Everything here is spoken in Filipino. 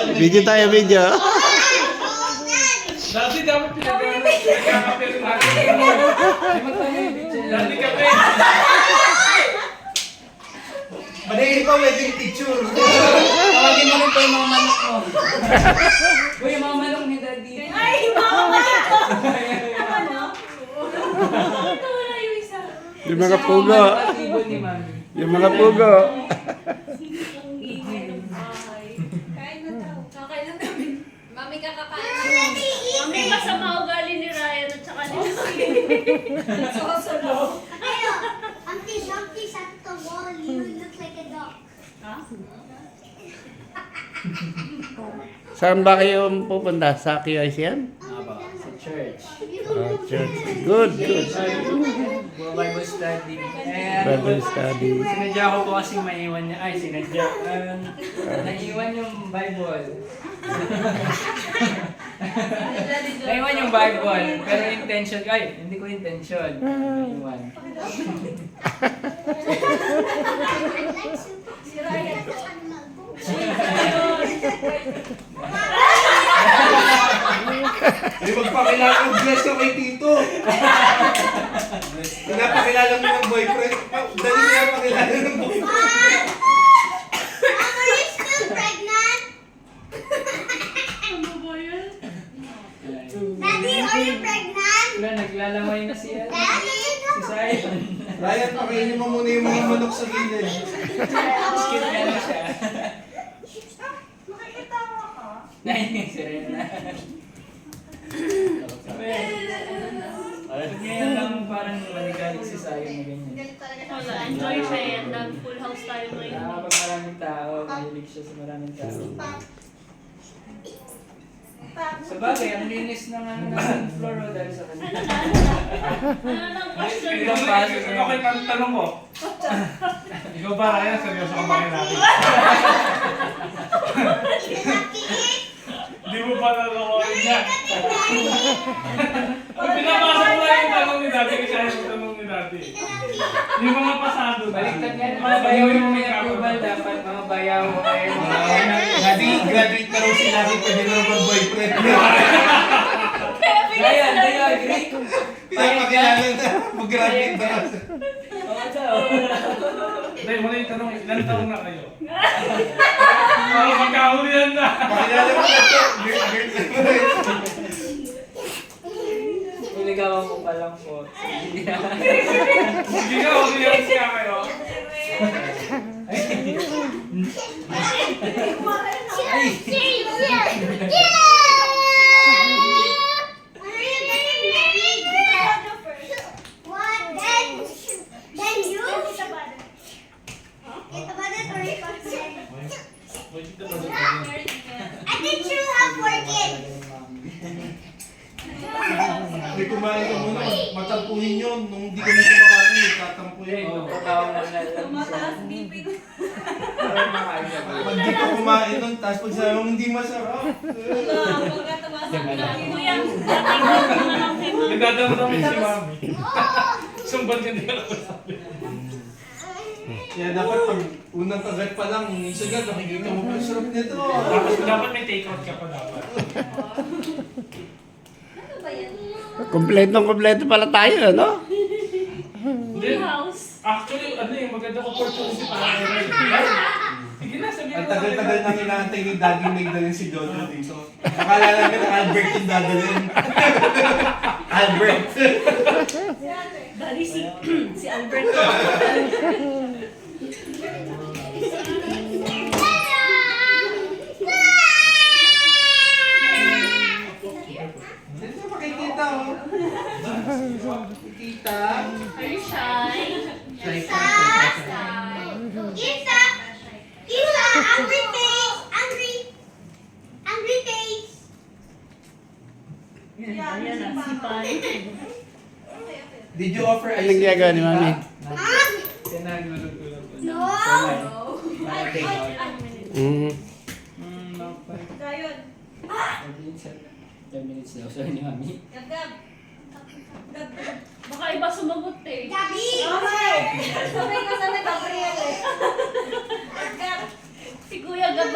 Video tayo, video. Dati dapat pinagkakapit natin. Dati kape. Madali pa wedding picture. Tawagin mo rin po yung mga manok mo. Uy, yung mga manok ni Daddy. Ay, mama! Ano? Wala yung isa. Yung mga pugo. Ibon ni Mami. Yung mga pugo. Ang ingay ng bahay. Kain na daw. Kakain na kami. Mami, kakakain. Mami, masama ugali ni Ryan at saka ni Lucy. Sosolo. Auntie, Auntie, sat the wall. You look like a dog. Ha? Saan ba kayo pupunta? Sa QIC yan? Sa church. Church. Good, good. Bible study. Bible study. Sinadya ko po kasi maiwan niya. Ay, sinadya. Naiwan yung Bible. Naiwan yung Bible. Pero intention. Ay, hindi ko intention. Naiwan. Si Ryan. May magpakilala ng bless ka kay Tito. Pinapakilala mo ng boyfriend. Dali niya pakilala ng boyfriend. Mom, are you still pregnant? Ano ba yan? Daddy, are you pregnant? Wala, naglalamay na siya. Daddy? Si Zion. Ryan, pakainin mo muna yung mga manok sa gilid. Skip na lang siya. Makikitawa ka? Nainis si Rena. Ngayon lang parang maligalig si Zion na ganyan. Wala, enjoy siya yan. Nag-full house tayo ngayon. Kapag maraming tao, mahilig siya sa maraming tao. Sa bagay, ang linis ng ano ng floor o dahil sa kanila. Ano nang question mo? Ilang baso na Okay, tanong ko. Ikaw ba, Ryan? Seryoso ka ba kay natin? Di mo ba nalawarin yan? Pinapasok ko lang yung tanong ni Dati kasi ayaw yung tanong ni Dati. Yung mga pasado na. Baliktad yan, mga bayaw yung may approval dapat, mga bayaw kayo. Dati, graduate na raw sila kung pwede na naman boyfriend niya. Zion, do you agree? Pinapakilala na. Mag-graduate na. Oo daw. Hindi, wala yung tanong. Ilan taon na kayo? Magkahulihan na. Pakilala mo na ito. Niligawan ko pa lang po. Hindi ka, hulihan siya kayo. What? Then you? Kita ba na tuloy pa siya? I think you have 4 kids. Hindi kumain ka muna. Matampuhin yun. Nung hindi ka na kumakain, tatampuhin. Oo, patawa mo na lang. Tumataas BP ko. Pag di ka kumain nun, tapos pag sabi mo hindi masarap. Kuya, dating ko na lang kay Mami. Nagdadamdamin si Mami. Sumban ka din ako sabi. Kaya dapat pag unang kagat pa lang, isa agad nakikita mo pa yung sarap nito. Tapos dapat may take out ka pa dapat. Kompletong-kompleto pala tayo, no? Full house. Actually, ano yung magandang opportunity para kay Ryan. Sige na, sabihin Ang mo. tagal-tagal nang inaantay ni Daddy Meg dalhin si Jojo dito. Akala namin na Albert yung dadalhin. Albert. Bali si Albert. Dito makikita oh. Makikita. Are you shy? Isa! Isa! Angry face! Angry face! Ayan na, si Pai. Did you offer ice Anong ginagawa ni Mami? Ah! Sinagluluto lang po. No! Take out. Mm. Kayon. 10 minutes daw, sabi ni Mami. Gab. Baka iba sumagot eh. Gabi! Sabay ka sana Gabriel eh. Si Kuya Gab